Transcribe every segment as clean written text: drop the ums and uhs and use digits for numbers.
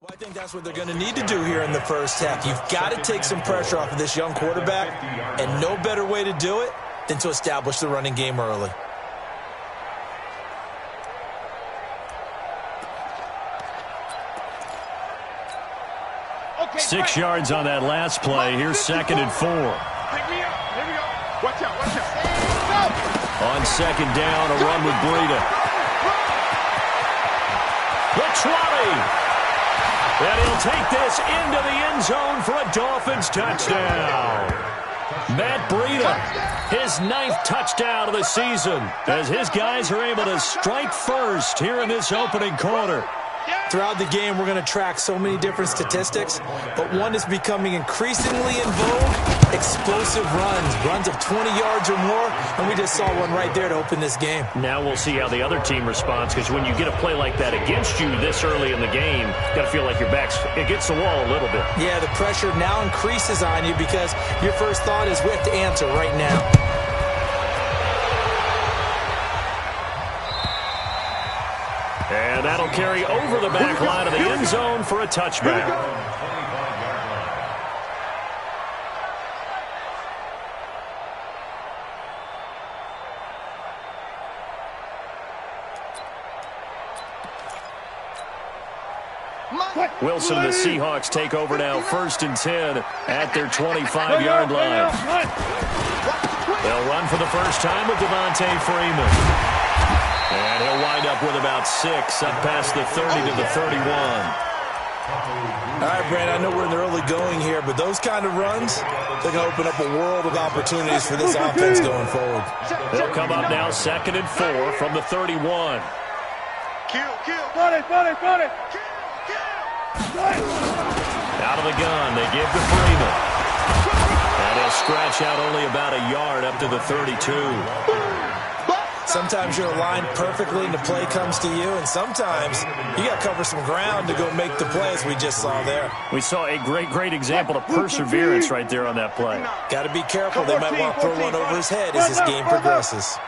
Well, I think that's what they're going to need to do here in the first half. You've got to take some pressure off of this young quarterback, and no better way to do it than to establish the running game early. Okay, 6 yards on that last play. Here's 2nd and 4. Pick me up. Here we go. Watch out, watch out. On 2nd down, a run with Breida. The 20. And he'll take this into the end zone for a Dolphins touchdown. Matt Breida, his 9th touchdown of the season, as his guys are able to strike first here in this opening quarter. Throughout the game, we're going to track so many different statistics, but one is becoming increasingly in vogue: explosive runs of 20 yards or more, and we just saw one right there to open this game. Now we'll see how the other team responds, because when you get a play like that against you this early in the game, you got to feel like your back's against the wall a little bit. Yeah, the pressure now increases on you because your first thought is we have to answer right now. And that'll carry over the back line of the end zone for a touchback. Wilson and the Seahawks take over now, 1st and 10 at their 25-yard line. They'll run for the first time with Devontae Freeman. And he'll wind up with about 6 up past the 30 to the 31. All right, Brandon, I know we're in the early going here, but those kind of runs, they're going to open up a world of opportunities for this offense going forward. They'll come up now 2nd and 4 from the 31. Run it. Out of the gun, they give to Freeman. And he'll scratch out only about a yard up to the 32. Sometimes you're aligned perfectly and the play comes to you, and sometimes you got to cover some ground to go make the play, as we just saw there. We saw a great example of perseverance right there on that play. Got to be careful. They might want to throw one over his head as this game progresses.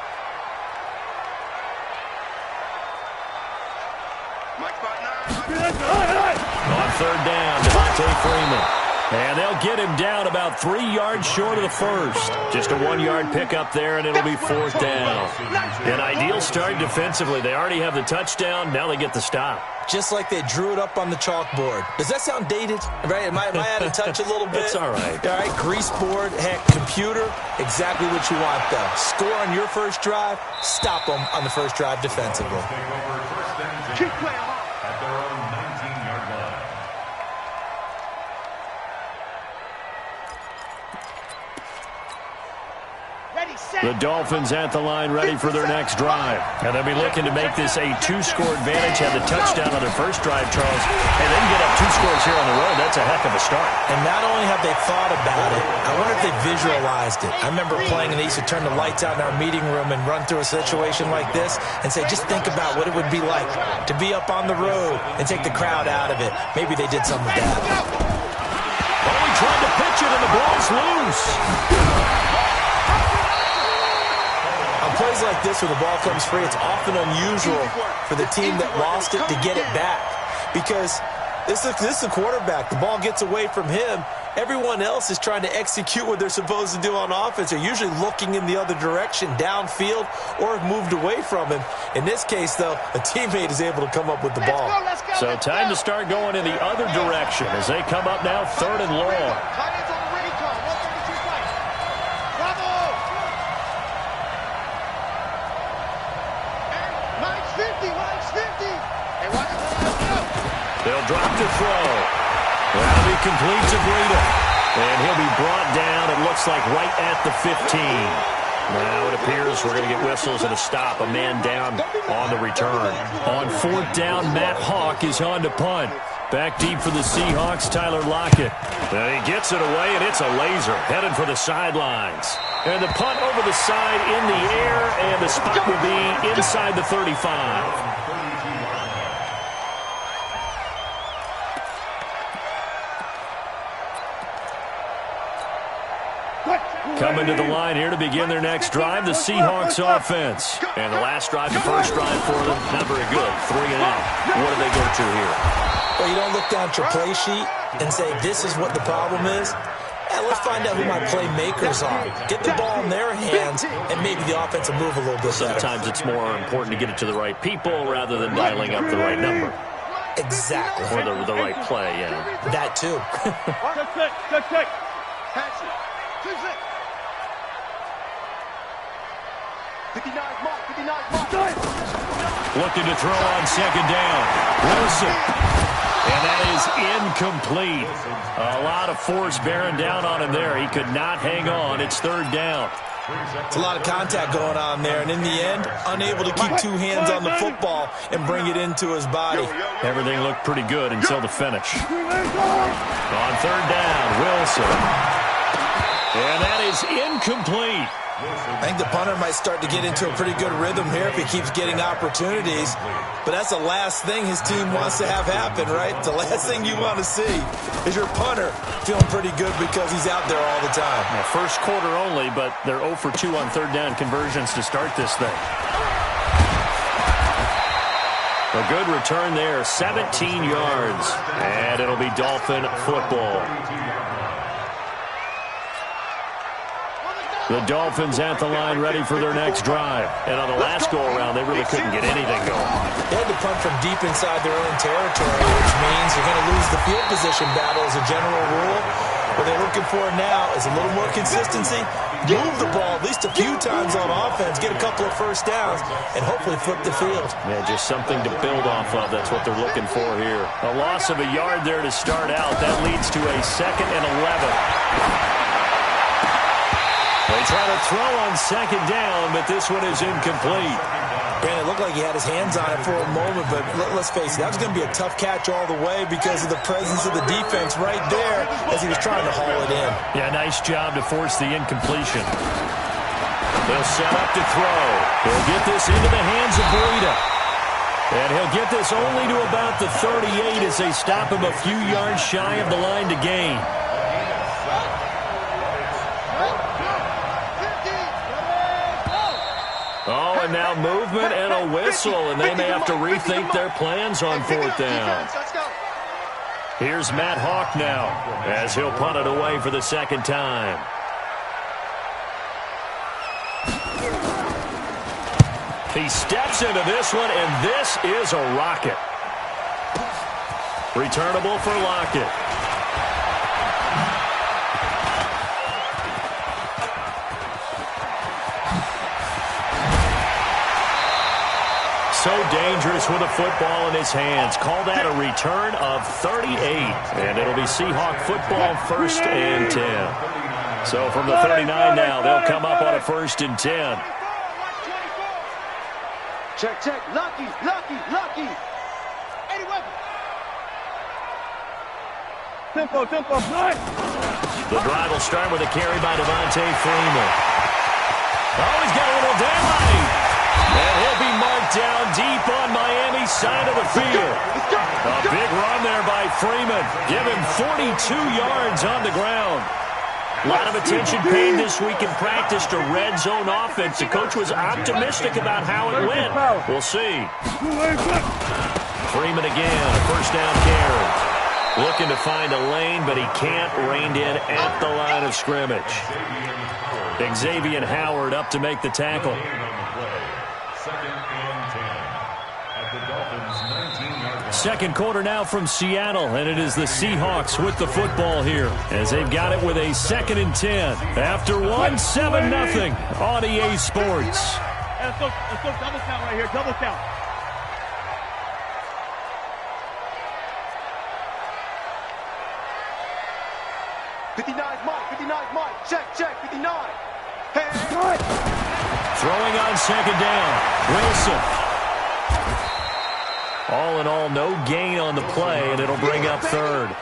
On 3rd down, Devontae Freeman. And they'll get him down about 3 yards short of the first. Just a 1-yard pickup there, and it'll be 4th down. An ideal start defensively. They already have the touchdown. Now they get the stop. Just like they drew it up on the chalkboard. Does that sound dated? Right? Am I out of touch a little bit? It's all right. All right, grease board, heck, computer, exactly what you want, though. Score on your first drive, stop them on the first drive defensively. Keep playing. The Dolphins at the line, ready for their next drive. And they'll be looking to make this a 2-score advantage. Had the touchdown on their first drive, Charles, and then get up 2 scores here on the road. That's a heck of a start. And not only have they thought about it, I wonder if they visualized it. I remember playing, and they used to turn the lights out in our meeting room and run through a situation like this and say, just think about what it would be like to be up on the road and take the crowd out of it. Maybe they did some of that. Oh, he tried to pitch it, and the ball's loose. On plays like this where the ball comes free, it's often unusual for the team that lost it to get it back, because this is the quarterback. The ball gets away from him. Everyone else is trying to execute what they're supposed to do on offense. They're usually looking in the other direction, downfield, or have moved away from him. In this case, though, a teammate is able to come up with the ball. So time to start going in the other direction as they come up now 3rd and long. They'll drop to throw. That'll be complete to Breida. And he'll be brought down, it looks like, right at the 15. Now it appears we're going to get whistles and a stop. A man down on the return. On 4th down, Matt Hawk is on to punt. Back deep for the Seahawks, Tyler Lockett. And he gets it away, and it's a laser. Headed for the sidelines. And the punt over the side in the air, and the spot will be inside the 35. Coming to the line here to begin their next drive, the Seahawks offense. And the last drive, the first drive for them, not very good. 3 and out. What do they go to here? Well, you don't look down at your play sheet and say, this is what the problem is. Yeah, let's find out who my playmakers are. Get the ball in their hands, and maybe the offense will move a little bit better. Sometimes it's more important to get it to the right people rather than dialing up the right number. Exactly. Or the right play, yeah. That, too. Check. Pass it. 2-6. 59 mark. 59 mark. Looking to throw on second down. Wilson. And that is incomplete. A lot of force bearing down on him there. He could not hang on. It's third down. It's a lot of contact going on there, and in the end, unable to keep two hands on the football and bring it into his body. Everything looked pretty good until the finish. On third down, Wilson. And that is incomplete. I think the punter might start to get into a pretty good rhythm here if he keeps getting opportunities. But that's the last thing his team wants to have happen, right? The last thing you want to see is your punter feeling pretty good because he's out there all the time. Now, first quarter only, but they're 0 for 2 on third down conversions to start this thing. A good return there, 17 yards. And it'll be Dolphin football. The Dolphins at the line ready for their next drive. And on the last go-around, they really couldn't get anything going. They had to punt from deep inside their own territory, which means you're going to lose the field position battle as a general rule. What they're looking for now is a little more consistency, move the ball at least a few times on offense, get a couple of first downs, and hopefully flip the field. Yeah, just something to build off of. That's what they're looking for here. A loss of a yard there to start out. That leads to a 2nd and 11. They try to throw on second down, but this one is incomplete. Brandon, it looked like he had his hands on it for a moment, but let's face it, that was going to be a tough catch all the way because of the presence of the defense right there as he was trying to haul it in. Yeah, nice job to force the incompletion. They'll set up to throw. He'll get this into the hands of Breida. And he'll get this only to about the 38 as they stop him a few yards shy of the line to gain. Oh, and now movement and a whistle, and they may have to rethink their plans on fourth down. Here's Matt Hawk now as he'll punt it away for the second time. He steps into this one, and this is a rocket. Returnable for Lockett. So dangerous with a football in his hands. Call that a return of 38. And it'll be Seahawk football, 1st and 10. So from the 39 now, they'll come up on a 1st and 10. Check. Lucky. 80 weapons. Tempo. Nice. The drive will start with a carry by Devontae Freeman. Oh, he's got a little daylight. And he'll be marked down deep on Miami's side of the field. A big run there by Freeman. Give him 42 yards on the ground. A lot of attention paid this week in practice to red zone offense. The coach was optimistic about how it went. We'll see. Freeman again, a first down carry. Looking to find a lane, but he can't. Reined in at the line of scrimmage. Xavier Howard up to make the tackle. 2nd and 10 at the Dolphins' 19-yard line. Second quarter now from Seattle, and it is the Seahawks with the football here as they've got it with a 2nd and 10. After one, 7-0 on EA Sports. Let's go double count right here, double count. Check, 59. Hey. Throwing on second down, Wilson. All in all, no gain on the play, and it'll bring up third.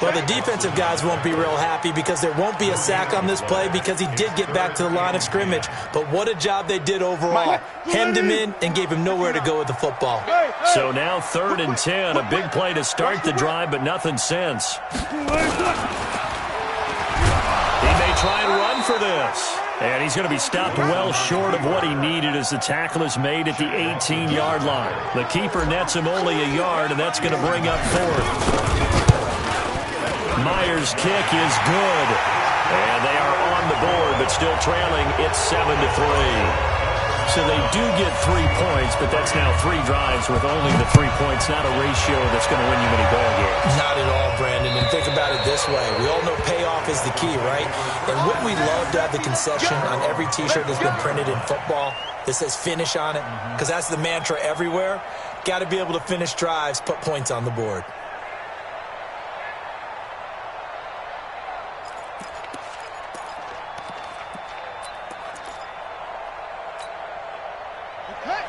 Well, the defensive guys won't be real happy because there won't be a sack on this play because he did get back to the line of scrimmage. But what a job they did overall. Hemmed him in and gave him nowhere to go with the football. So now 3rd and 10, a big play to start the drive, but nothing since. He may try and run for this. And he's going to be stopped well short of what he needed as the tackle is made at the 18-yard line. The keeper nets him only a yard, and that's going to bring up fourth. Myers' kick is good. And they are on the board, but still trailing. It's 7-3. So they do get 3 points, but that's now 3 drives with only the 3 points, not a ratio that's going to win you many ball games. Not at all, Brandon. And think about it this way. We all know payoff is the key, right? And wouldn't we love to have the concession on every T-shirt that's been printed in football that says finish on it? Because that's the mantra everywhere. Got to be able to finish drives, put points on the board.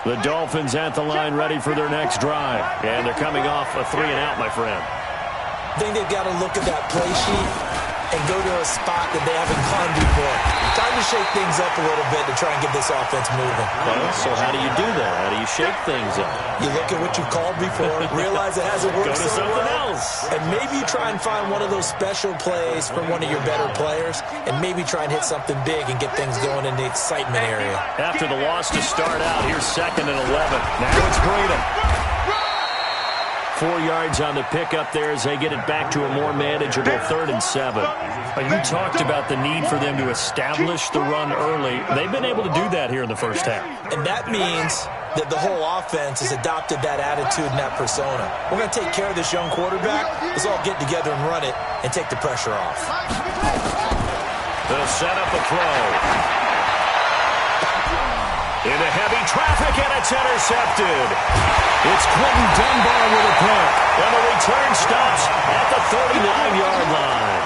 The Dolphins at the line ready for their next drive. And they're coming off a 3-and-out, my friend. I think they've got to look at that play sheet and go to a spot that they haven't gone before. Time to shake things up a little bit to try and get this offense moving. Well, so how do you do that? How do you shake things up? You look at what you've called before, realize it hasn't worked Go to so something well, else. and maybe you try and find one of those special plays from one of your better players, and maybe try and hit something big and get things going in the excitement area. After the loss to start out, here's 2nd and 11. Now it's Breida. 4 yards on the pickup there as they get it back to a more manageable 3rd and 7. You talked about the need for them to establish the run early. They've been able to do that here in the first half. And that means that the whole offense has adopted that attitude and that persona. We're going to take care of this young quarterback. Let's all get together and run it and take the pressure off. They'll set up a throw. Into heavy traffic, and it's intercepted. It's Quentin Dunbar with a pick. And the return stops at the 39-yard line.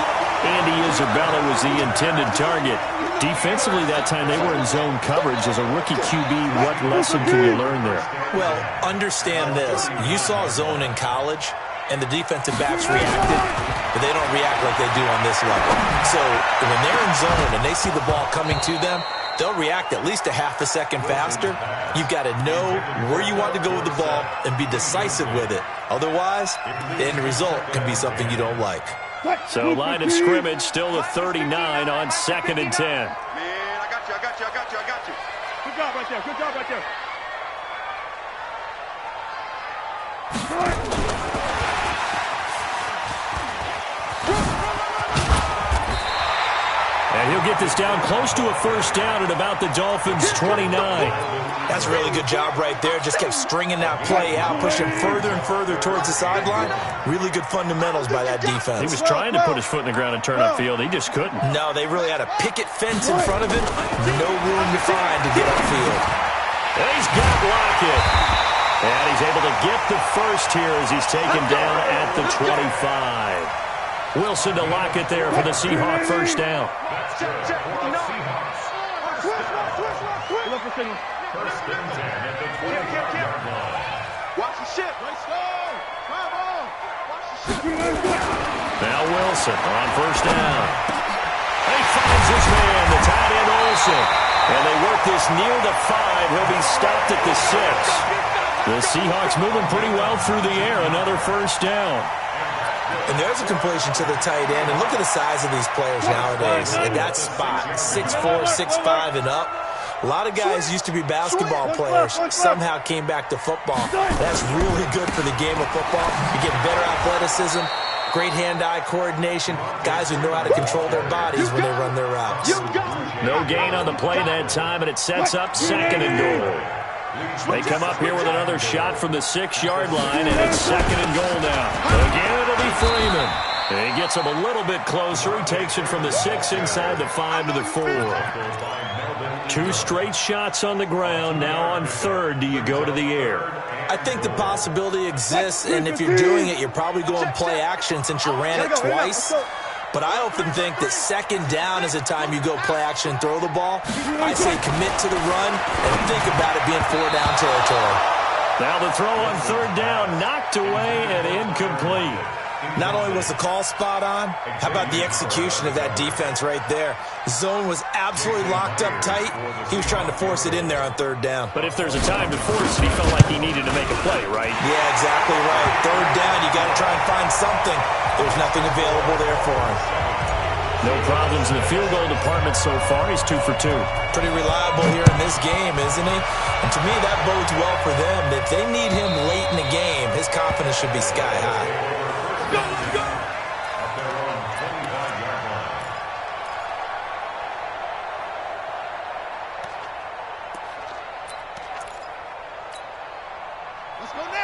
Andy Isabella was the intended target. Defensively that time, they were in zone coverage. As a rookie QB, what lesson can you learn there? Well, understand this. You saw zone in college, and the defensive backs reacted, but they don't react like they do on this level. So when they're in zone and they see the ball coming to them, they'll react at least a half a second faster. You've got to know where you want to go with the ball and be decisive with it. Otherwise, the end result can be something you don't like. So line of scrimmage still the 39 on 2nd and 10. Man, I got you. Good job right there. And he'll get this down close to a first down at about the Dolphins' 29. That's a really good job right there. Just kept stringing that play out, pushing further and further towards the sideline. Really good fundamentals by that defense. He was trying to put his foot in the ground and turn upfield. He just couldn't. No, they really had a picket fence in front of him. No room to find to get upfield. And he's got Lockett. And he's able to get the first here as he's taken down at the 25. Wilson to Lockett there for the Seahawk first down. First and 10 at the 20-yard line. Watch the ship. Now Wilson on first down. He finds his man, the tight end Olsen. And they work this near the 5. He'll be stopped at the 6. The Seahawks moving pretty well through the air. Another first down. And there's a completion to the tight end. And look at the size of these players nowadays. At that spot, 6'4", 6'5", and up. A lot of guys used to be basketball players, somehow came back to football. That's really good for the game of football. You get better athleticism, great hand-eye coordination, guys who know how to control their bodies when they run their routes. No gain on the play that time, and it sets up 2nd and goal. They come up here with another shot from the 6-yard line, and it's 2nd and goal now. Again, it'll be Freeman. And he gets him a little bit closer. He takes it from the 6 inside the 5 to the 4. 2 straight shots on the ground. Now on 3rd, do you go to the air? I think the possibility exists, and if you're doing it, you're probably going play action since you ran it twice. But I often think that 2nd down is a time you go play action and throw the ball. I say commit to the run and think about it being 4-down territory. Now the throw on 3rd down, knocked away and incomplete. Not only was the call spot on, how about the execution of that defense right there? Zone was absolutely locked up tight. He was trying to force it in there on 3rd down. But if there's a time to force it, he felt like he needed to make a play, right? Yeah, exactly right. 3rd down, you got to try and find something. There's nothing available there for him. No problems in the field goal department so far. He's 2 for 2. Pretty reliable here in this game, isn't he? And to me, that bodes well for them. If they need him late in the game, his confidence should be sky high. Go, go! Up there on 25-yard line.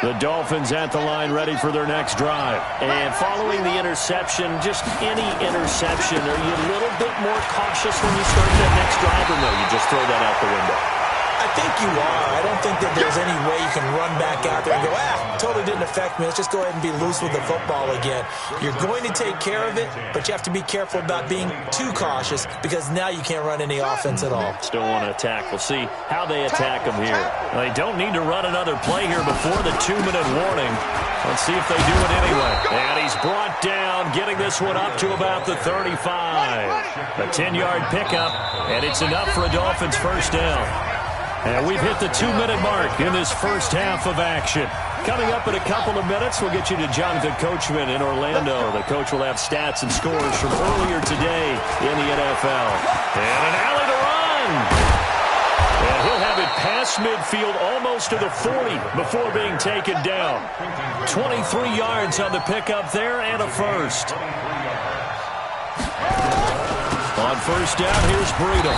The Dolphins at the line ready for their next drive. And following the interception, just any interception, are you a little bit more cautious when you start that next drive, or no, you just throw that out the window? I think you are. I don't think that there's any way you can run back out there and go, totally didn't affect me. Let's just go ahead and be loose with the football again. You're going to take care of it, but you have to be careful about being too cautious because now you can't run any offense at all. Still want to attack. We'll see how they attack them here. They don't need to run another play here before the 2-minute warning. Let's see if they do it anyway. And he's brought down, getting this one up to about the 35. A 10-yard pickup, and it's enough for a Dolphins first down. And we've hit the 2-minute mark in this first half of action. Coming up in a couple of minutes, we'll get you to Jonathan Coachman in Orlando. The coach will have stats and scores from earlier today in the NFL. And an alley to run. And he'll have it past midfield almost to the 40 before being taken down. 23 yards on the pickup there and a first. On first down, here's Breida.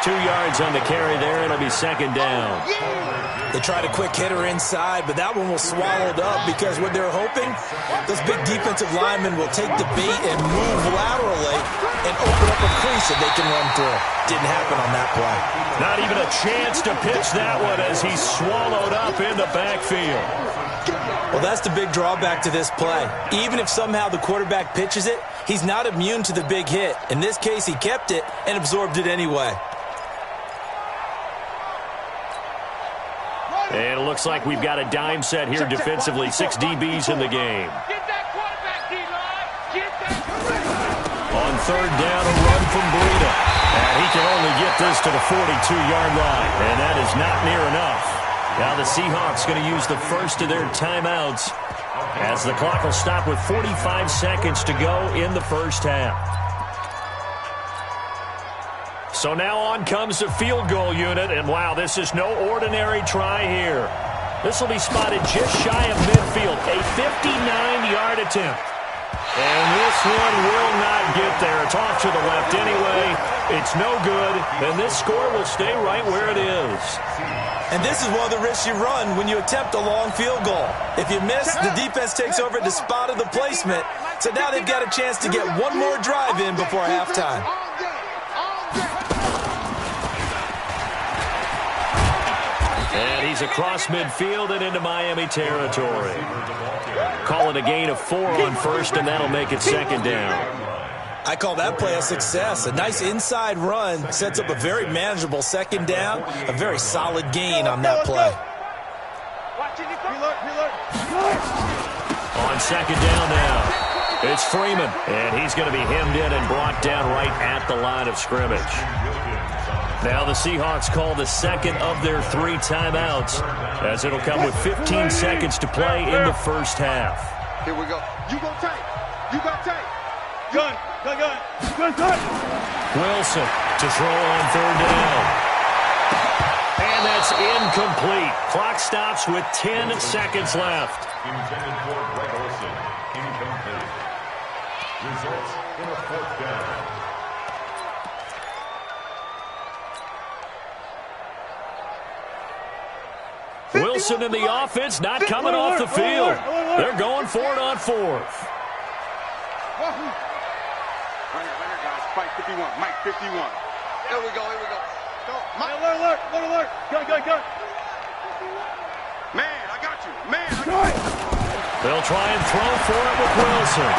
2 yards on the carry there. It'll be second down. They tried a quick hitter inside, but that one was swallowed up because what they're hoping, those big defensive linemen will take the bait and move laterally and open up a crease that they can run through. Didn't happen on that play. Not even a chance to pitch that one as he's swallowed up in the backfield. Well, that's the big drawback to this play. Even if somehow the quarterback pitches it, he's not immune to the big hit. In this case, he kept it and absorbed it anyway. And it looks like we've got a dime set here defensively. 6 DBs in the game. Get that quarterback, D-line. Get that. On third down, a run from Breida. And he can only get this to the 42-yard line. And that is not near enough. Now the Seahawks going to use the first of their timeouts as the clock will stop with 45 seconds to go in the first half. So now on comes the field goal unit, and wow, this is no ordinary try here. This will be spotted just shy of midfield, a 59-yard attempt. And this one will not get there. It's off to the left anyway. It's no good, and this score will stay right where it is. And this is one of the risks you run when you attempt a long field goal. If you miss, the defense takes over at the spot of the placement. So now they've got a chance to get one more drive in before halftime. And he's across midfield and into Miami territory. Call it a gain of 4 on first, and that'll make it second down. I call that play a success. A nice inside run sets up a very manageable second down. A very solid gain on that play. On second down now, it's Freeman. And he's going to be hemmed in and brought down right at the line of scrimmage. Now the Seahawks call the second of their 3 timeouts, as it'll come with 15 seconds to play in the first half. Here we go. You go tight. You got tight. Gun. Wilson to throw on third down. And that's incomplete. Clock stops with 10 seconds left. Intended for Greg Olsen. Incomplete. Results in a 4th down. Wilson in the offense, not coming off the field. They're going for it on 4th. Runner, guys. Mike 51. Mike 51. Here we go. Go. Alert. Gun. Man, I got you. They'll try and throw for it with Wilson.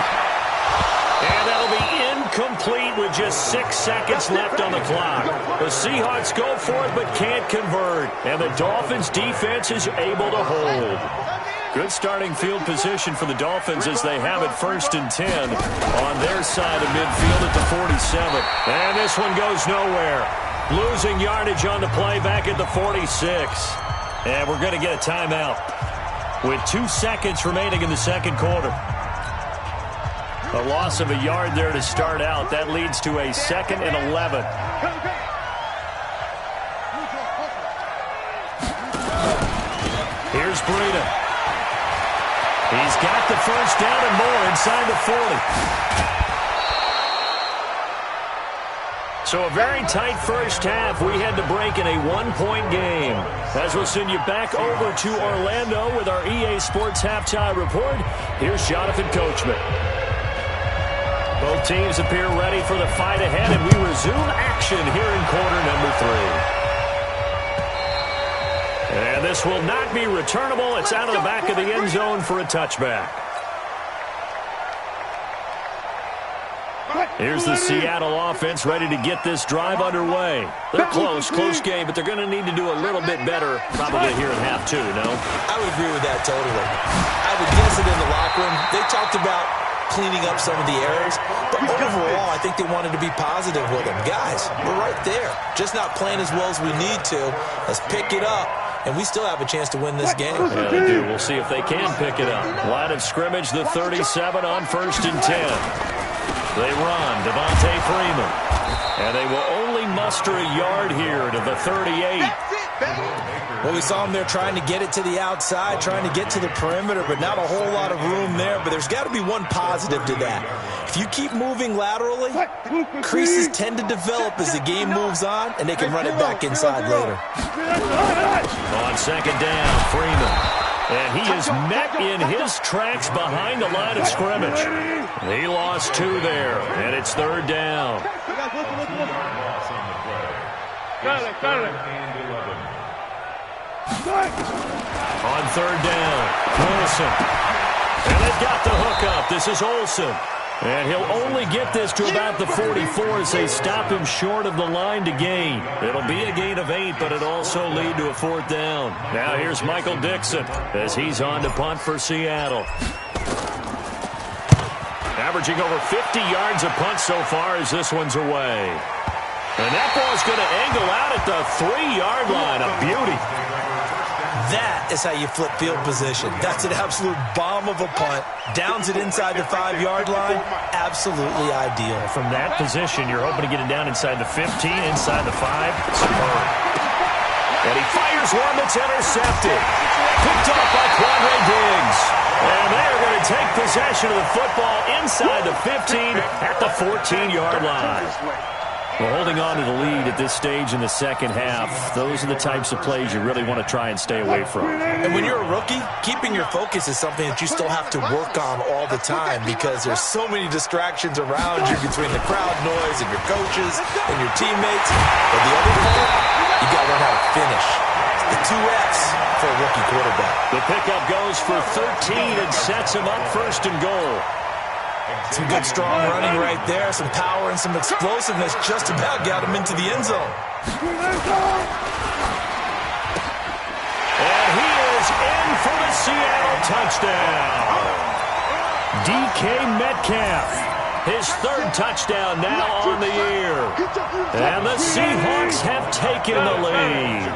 And that'll be incomplete with just 6 seconds left on the clock. The Seahawks go for it but can't convert. And the Dolphins defense is able to hold. Good starting field position for the Dolphins as they have it 1st and 10 on their side of midfield at the 47. And this one goes nowhere. Losing yardage on the play back at the 46. And we're going to get a timeout with 2 seconds remaining in the second quarter. A loss of a yard there to start out. That leads to a 2nd and 11. Here's Breida. He's got the first down and more inside the 40. So a very tight first half. We had to break in a one-point game. As we'll send you back over to Orlando with our EA Sports Halftime Report, here's Jonathan Coachman. Both teams appear ready for the fight ahead, and we resume action here in quarter number 3. And this will not be returnable. It's out of the back of the end zone for a touchback. Here's the Seattle offense ready to get this drive underway. They're close game, but they're going to need to do a little bit better probably here in half 2, no? I would agree with that totally. I would guess it in the locker room. They talked about cleaning up some of the errors, but overall, I think they wanted to be positive with them. Guys, we're right there. Just not playing as well as we need to. Let's pick it up, and we still have a chance to win this game. Yeah, they do. We'll see if they can pick it up. Line of scrimmage, the 37 on 1st and 10. They run, Devontae Freeman. And they will only muster a yard here to the 38. Well, we saw them there trying to get it to the outside, trying to get to the perimeter, but not a whole lot of room there. But there's got to be one positive to that. If you keep moving laterally, creases tend to develop as the game moves on, and they can run it back inside later. On 2nd down, Freeman. And he is met in his tracks behind the line of scrimmage. He lost 2 there, and it's 3rd down. On 3rd down, Wilson. And they've got the hook up. This is Olsen. And he'll only get this to about the 44 as they stop him short of the line to gain. It'll be a gain of 8, but it'll also lead to a 4th down. Now here's Michael Dixon as he's on to punt for Seattle. Averaging over 50 yards a punt so far as this one's away. And that ball's going to angle out at the 3-yard line. A beauty. That is how you flip field position. That's an absolute bomb of a punt. Downs it inside the 5-yard line. Absolutely ideal. From that position, you're hoping to get it down inside the 15, inside the 5. Superb. And he fires one that's intercepted. Picked off by Quandre Diggs. And they're going to take possession of the football inside the 15 at the 14-yard line. Well, holding on to the lead at this stage in the second half, those are the types of plays you really want to try and stay away from. And when you're a rookie, keeping your focus is something that you still have to work on all the time because there's so many distractions around you between the crowd noise and your coaches and your teammates. But the other part, you got to learn how to finish. The 2 F's for a rookie quarterback. The pickup goes for 13 and sets him up 1st and goal. Some good, strong running right there. Some power and some explosiveness just about got him into the end zone. And he is in for the Seattle touchdown. DK Metcalf, his 3rd touchdown now on the year. And the Seahawks have taken the lead.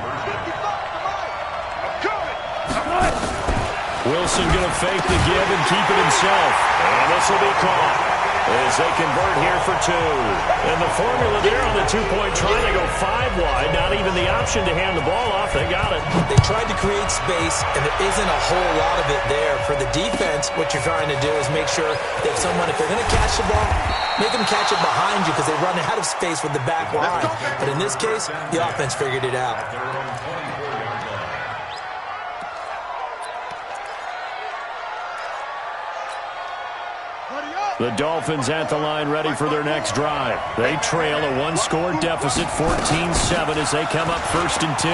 Wilson going to fake the give and keep it himself. And this will be caught as they convert here for 2. And the formula there on the 2-point try, they go 5 wide. Not even the option to hand the ball off. They got it. They tried to create space, and there isn't a whole lot of it there. For the defense, what you're trying to do is make sure that if they're going to catch the ball, make them catch it behind you because they run out of space with the back line. But in this case, the offense figured it out. The Dolphins at the line ready for their next drive. They trail a 1-score deficit, 14-7 as they come up 1st and 10.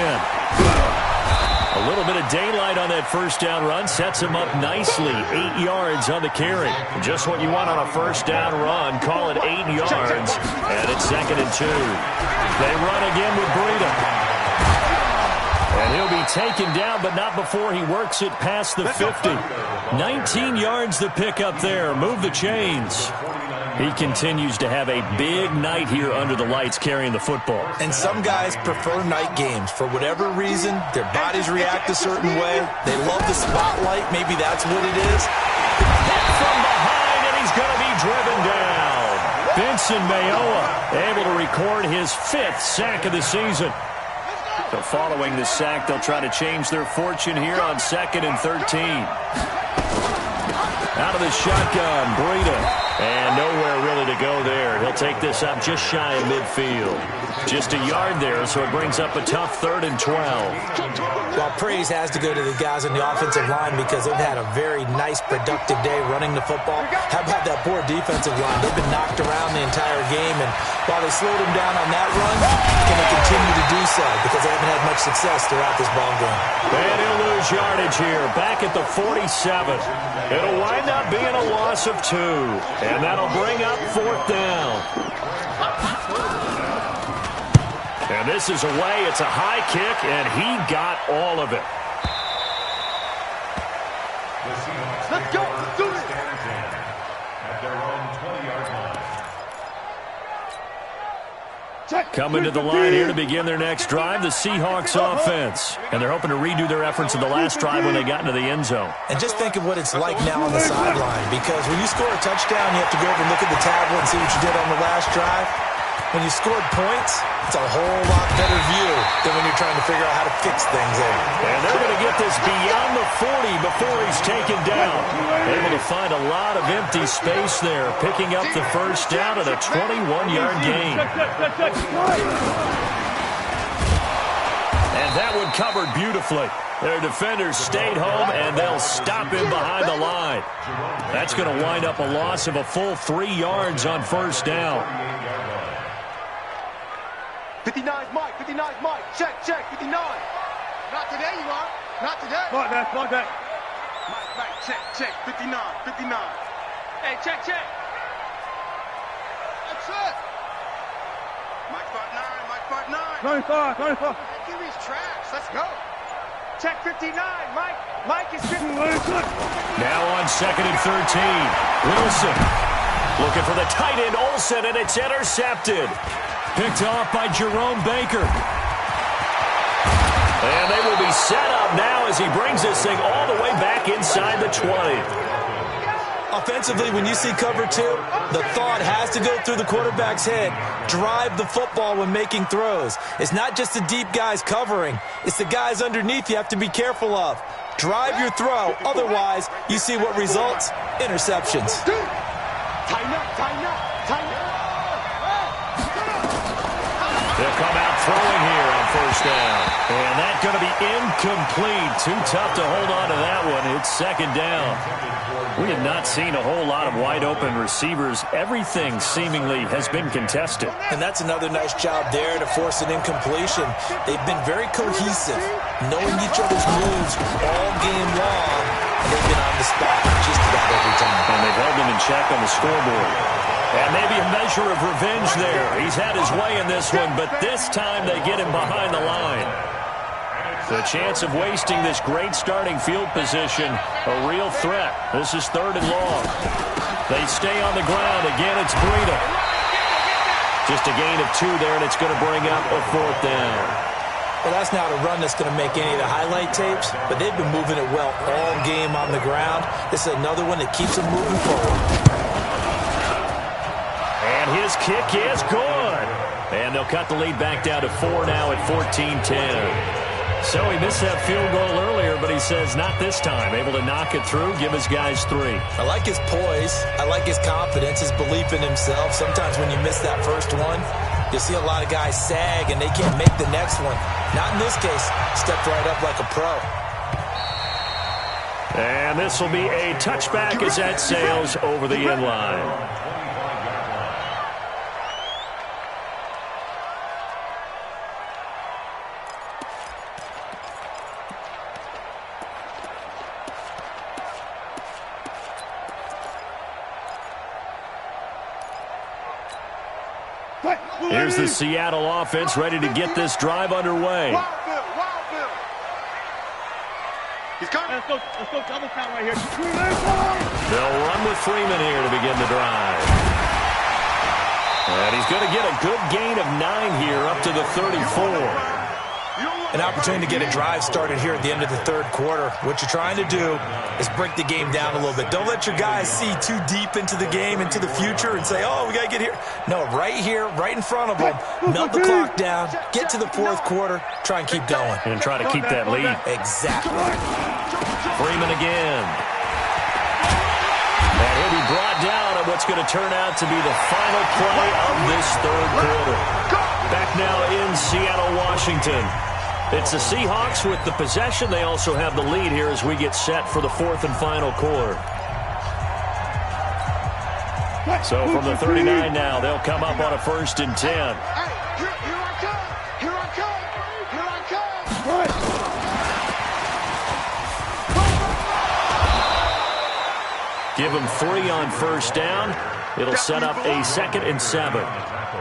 A little bit of daylight on that 1st down run sets them up nicely. 8 yards on the carry. Just what you want on a 1st down run. Call it 8 yards. And it's 2nd and 2. They run again with Breida. And he'll be taken down, but not before he works it past the 50. 19 yards to pick up there. Move the chains. He continues to have a big night here under the lights carrying the football. And some guys prefer night games. For whatever reason, their bodies react a certain way. They love the spotlight. Maybe that's what it is. Hit from behind, and he's going to be driven down. Benson Mayowa able to record his 5th sack of the season. So following the sack, they'll try to change their fortune here on 2nd and 13. Out of the shotgun, Breida. And nowhere really to go there. He'll take this up just shy of midfield. Just a yard there, so it brings up a tough 3rd and 12. Well, praise has to go to the guys on the offensive line because they've had a very nice, productive day running the football. How about that poor defensive line? They've been knocked around the entire game, and while they slowed them down on that run, can they continue to do so because they haven't had much success throughout this ball game. And he'll lose yardage here, back at the 47. It'll wind up being a loss of 2, and that'll bring up 4th down. And this is away. It's a high kick, and he got all of it. Let's go. Let's do this. At their own 20-yard line. Coming to the line here to begin their next drive, the Seahawks offense. And they're hoping to redo their efforts in the last drive when they got into the end zone. And just think of what it's like now on the sideline, because when you score a touchdown, you have to go over and look at the tablet and see what you did on the last drive. When you scored points, it's a whole lot better view than when you're trying to figure out how to fix things there. And they're going to get this beyond the 40 before he's taken down. Able to find a lot of empty space there, picking up the first down at a 21-yard gain. And that one covered beautifully. Their defenders stayed home, and they'll stop him behind the line. That's going to wind up a loss of a full 3 yards on first down. 59's Mike. 59's Mike. Check. 59. Not today, you are. Not today. Mike, check. 59. Hey, check. That's it. Mike 59. 95. Give me his tracks. Let's go. Check 59. Mike is 59. Now on 2nd and 13. Wilson looking for the tight end Olsen, and it's intercepted. Picked off by Jerome Baker. And they will be set up now as he brings this thing all the way back inside the 20. Offensively, when you see cover 2, the thought has to go through the quarterback's head. Drive the football when making throws. It's not just the deep guys covering. It's the guys underneath you have to be careful of. Drive your throw. Otherwise, you see what results? Interceptions. Tighten up. They'll come out throwing here on first down. And that's going to be incomplete. Too tough to hold on to that one. It's 2nd down. We have not seen a whole lot of wide-open receivers. Everything seemingly has been contested. And that's another nice job there to force an incompletion. They've been very cohesive, knowing each other's moves all game long, and they've been on the spot just about every time. And they've held them in check on the scoreboard. And maybe a measure of revenge there. He's had his way in this one, but this time they get him behind the line. The chance of wasting this great starting field position, a real threat. This is 3rd and long. They stay on the ground. Again, it's Breida. Just a gain of 2 there, and it's going to bring up a 4th down. Well, that's not a run that's going to make any of the highlight tapes, but they've been moving it well all game on the ground. This is another one that keeps them moving forward. And his kick is good. And they'll cut the lead back down to 4 now at 14-10. So he missed that field goal earlier, but he says not this time. Able to knock it through, give his guys 3. I like his poise. I like his confidence, his belief in himself. Sometimes when you miss that first one, you'll see a lot of guys sag and they can't make the next one. Not in this case. Stepped right up like a pro. And this will be a touchback as that sails over the end line. Here's the Seattle offense ready to get this drive underway. Wild Bill. He's coming. Let's go double count right here. They'll run with Freeman here to begin the drive. And he's going to get a good gain of 9 here up to the 34. You don't An opportunity to get a drive started here at the end of the third quarter. What you're trying to do is break the game down a little bit. Don't let your guys see too deep into the game, into the future, and say, oh, we got to get here. No, right here, right in front of them, melt the clock down, get to the fourth quarter, try and keep going. And try to keep that lead. Exactly. Freeman again. And he'll be brought down at what's going to turn out to be the final play of this third quarter. Back now in Seattle, Washington. It's the Seahawks with the possession. They also have the lead here as we get set for the fourth and final quarter. So from the 39 now, they'll come up on a 1st and 10. Here I come! Here I come! Here I come! Give them 3 on 1st down. It'll set up a 2nd and 7.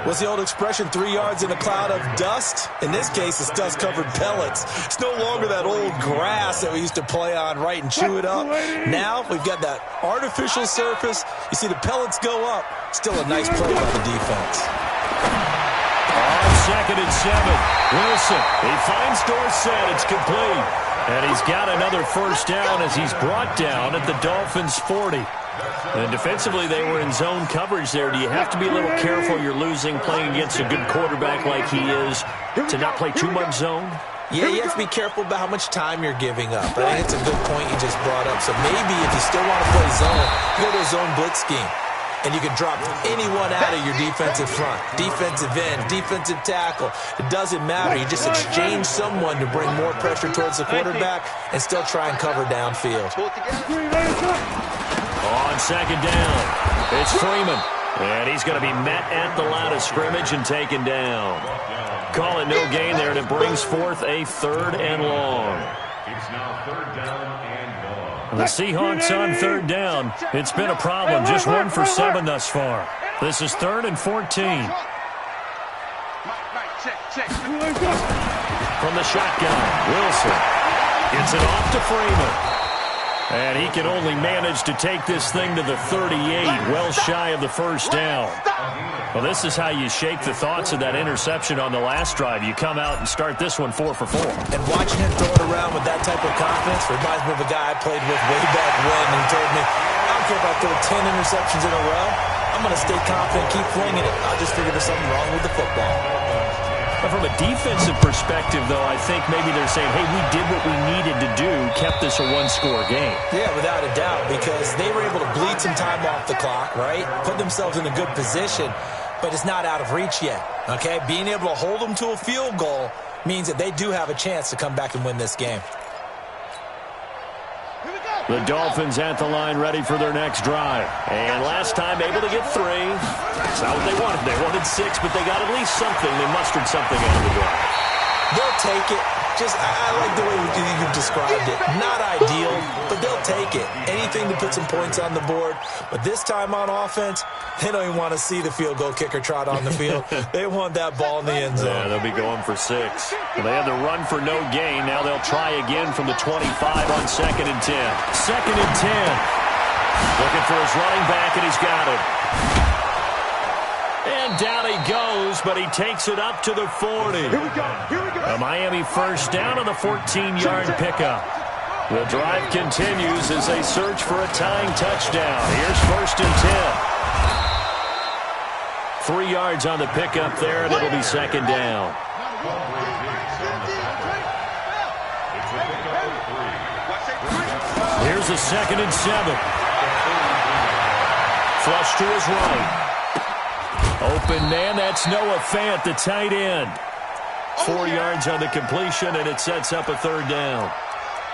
What's the old expression, 3 yards in a cloud of dust? In this case, it's dust-covered pellets. It's no longer that old grass that we used to play on, right, and chew it up. Now we've got that artificial surface. You see the pellets go up. Still a nice play by the defense. On 2nd and 7, Wilson. He finds Dorsett. It's complete. And he's got another 1st down as he's brought down at the Dolphins' 40. And defensively, they were in zone coverage there. Do you have to be a little careful you're losing playing against a good quarterback like he is to not play too much zone? Yeah, you have to be careful about how much time you're giving up. I think it's a good point you just brought up. So maybe if you still want to play zone, you go to a zone blitz scheme. And you can drop anyone out of your defensive front. Defensive end, defensive tackle. It doesn't matter. You just exchange someone to bring more pressure towards the quarterback and still try and cover downfield. On 2nd down, it's Freeman. And he's going to be met at the line of scrimmage and taken down. Call it no gain there, and it brings forth a 3rd and long. It's now 3rd down and long. The Seahawks on 3rd down. It's been a problem. Just 1 for 7 thus far. This is 3rd and 14. From the shotgun, Wilson gets it off to Freeman. And he can only manage to take this thing to the 38, well shy of the 1st down. Well, this is how you shake the thoughts of that interception on the last drive. You come out and start this one 4 for 4. And watching him throw it around with that type of confidence reminds me of a guy I played with way back when who told me, I don't care if I throw 10 interceptions in a row. I'm going to stay confident, keep flinging it. I just figured there's something wrong with the football. But from a defensive perspective, though, I think maybe they're saying, hey, we did what we needed to do, kept this a 1-score game. Yeah, without a doubt, because they were able to bleed some time off the clock, right? Put themselves in a good position, but it's not out of reach yet, okay? Being able to hold them to a field goal means that they do have a chance to come back and win this game. The Dolphins at the line ready for their next drive. And last time able to get 3. That's not what they wanted. They wanted 6, but they got at least something. They mustered something out of the drive. They'll take it. I like the way you've described it. Not ideal, but they'll take it. Anything to put some points on the board. But this time on offense, they don't even want to see the field goal kicker trot on the field. They want that ball in the end zone. Yeah, they'll be going for 6. Well, they had the run for no gain. Now they'll try again from the 25 on 2nd and 10. 2nd and 10. Looking for his running back, and he's got it. And down he goes, but he takes it up to the 40. Here we go. A Miami 1st down on the 14-yard pickup. The drive continues as they search for a tying touchdown. Here's 1st and 10. 3 yards on the pickup there, and it'll be 2nd down. Here's a 2nd and 7. Flush to his right. Open man, that's Noah Fant, the tight end. 4 yards on the completion, and it sets up a 3rd down.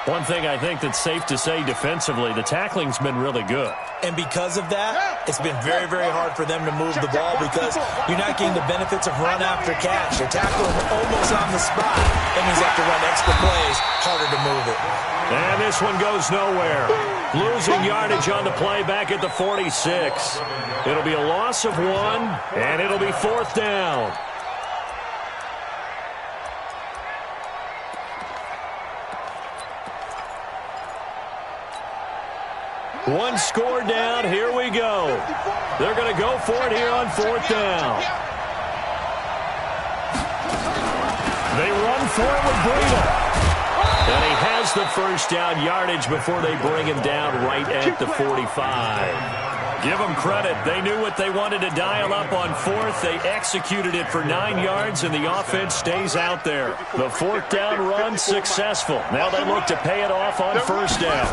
One thing I think that's safe to say defensively, the tackling's been really good. And because of that, it's been very, very hard for them to move the ball because you're not getting the benefits of run after catch. They're tackling almost on the spot. That means they have to run extra plays, harder to move it. And this one goes nowhere. Losing yardage on the play back at the 46. It'll be a loss of 1, and it'll be 4th down. One score down. Here we go. They're going to go for it here on 4th down. They run for it with Breida. And he has the first down yardage before they bring him down right at the 45. Give them credit. They knew what they wanted to dial up on fourth. They executed it for 9 yards, and the offense stays out there. The fourth down run successful. Now they look to pay it off on first down.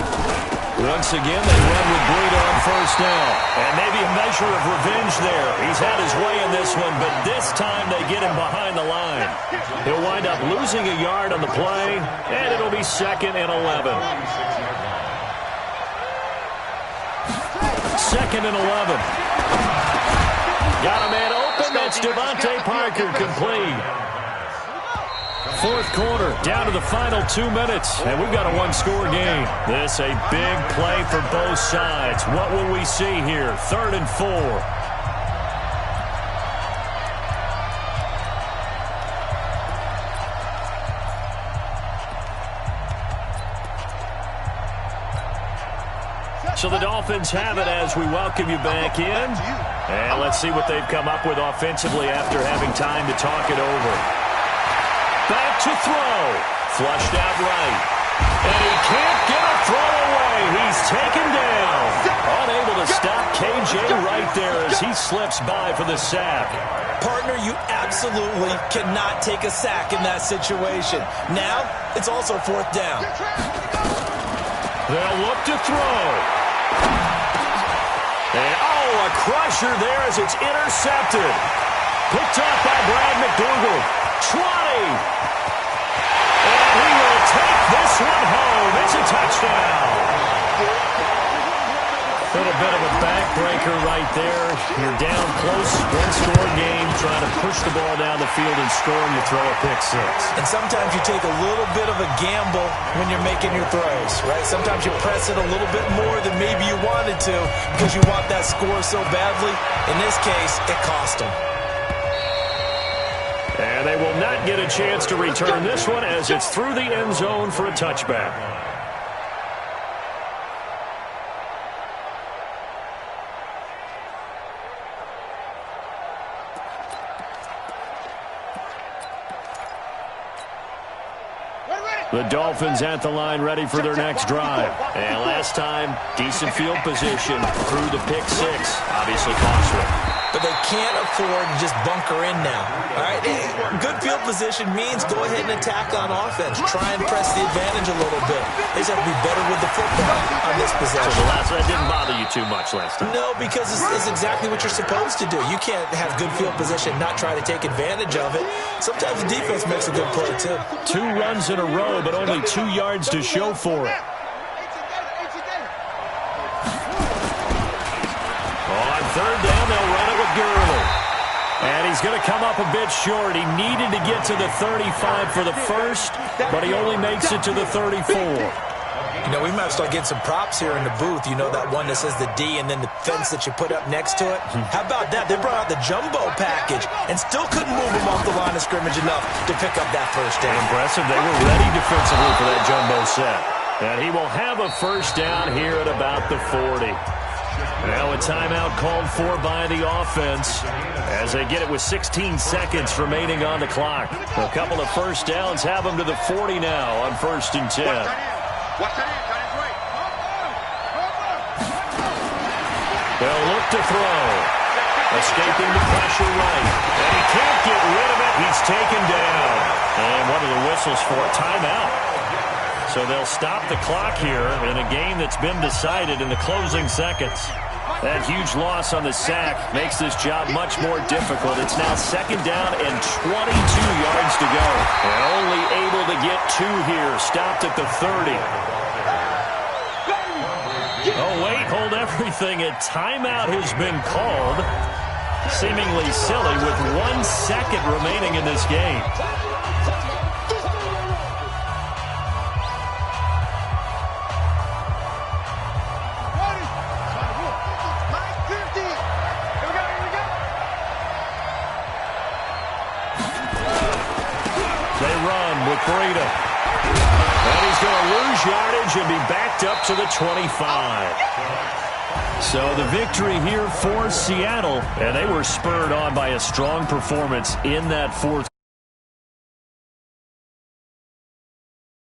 Once again, they run with Breida on first down. And maybe a measure of revenge there. He's had his way in this one, but this time they get him behind the line. He'll wind up losing a yard on the play, and it'll be 2nd and 11. 2nd and 11. Got a man open. That's Devontae Parker, complete. Fourth quarter, down to the final 2 minutes, and we've got a one-score game. This a big play for both sides. What will we see here? 3rd and 4. So the Dolphins have it as we welcome you back in. And let's see what they've come up with offensively after having time to talk it over. Back to throw. Flushed out right. And he can't get a throw away. He's taken down. Unable to stop KJ right there as he slips by for the sack. Partner, you absolutely cannot take a sack in that situation. Now, it's also 4th down. They'll look to throw. And, a crusher there as it's intercepted. Picked up by Brad McDougald. 20. And he will take this one home. It's a touchdown. Little bit of a backbreaker right there. You're down close, one-score game, trying to push the ball down the field and score, and you throw a pick six. And sometimes you take a little bit of a gamble when you're making your throws, right? Sometimes you press it a little bit more than maybe you wanted to because you want that score so badly. In this case, it cost them. And they will not get a chance to return this one as it's through the end zone for a touchback. The Dolphins at the line ready for their next drive. And last time, decent field position through the pick six. Obviously costly. But they can't afford to just bunker in now. All right, good field position means go ahead and attack on offense. Try and press the advantage a little bit. They just have to be better with the football on this possession. So the last one didn't bother you too much last time? No, because it's exactly what you're supposed to do. You can't have good field position, not try to take advantage of it. Sometimes the defense makes a good play, too. 2 runs in a row, but only 2 yards to show for it. On 3rd down, they'll run it with Gurley. And he's going to come up a bit short. He needed to get to the 35 for the first, but he only makes it to the 34. You know, we might start getting some props here in the booth. You know, that one that says the D and then the fence that you put up next to it? How about that? They brought out the jumbo package and still couldn't move him off the line of scrimmage enough to pick up that first down. Impressive. They were ready defensively for that jumbo set. And he will have a first down here at about the 40. Now a timeout called for by the offense as they get it with 16 seconds remaining on the clock. A couple of first downs have them to the 40 now on 1st and 10. They'll look to throw. Escaping the pressure right. And he can't get rid of it. He's taken down. And what are the whistles for? Timeout. So they'll stop the clock here in a game that's been decided in the closing seconds. That huge loss on the sack makes this job much more difficult. It's now 2nd down and 22 yards to go. And only able to get 2 here. Stopped at the 30. Oh, wait, hold everything. A timeout has been called. Seemingly silly with 1 second remaining in this game. Breida. And he's going to lose yardage and be backed up to the 25. So the victory here for Seattle, and they were spurred on by a strong performance in that 4th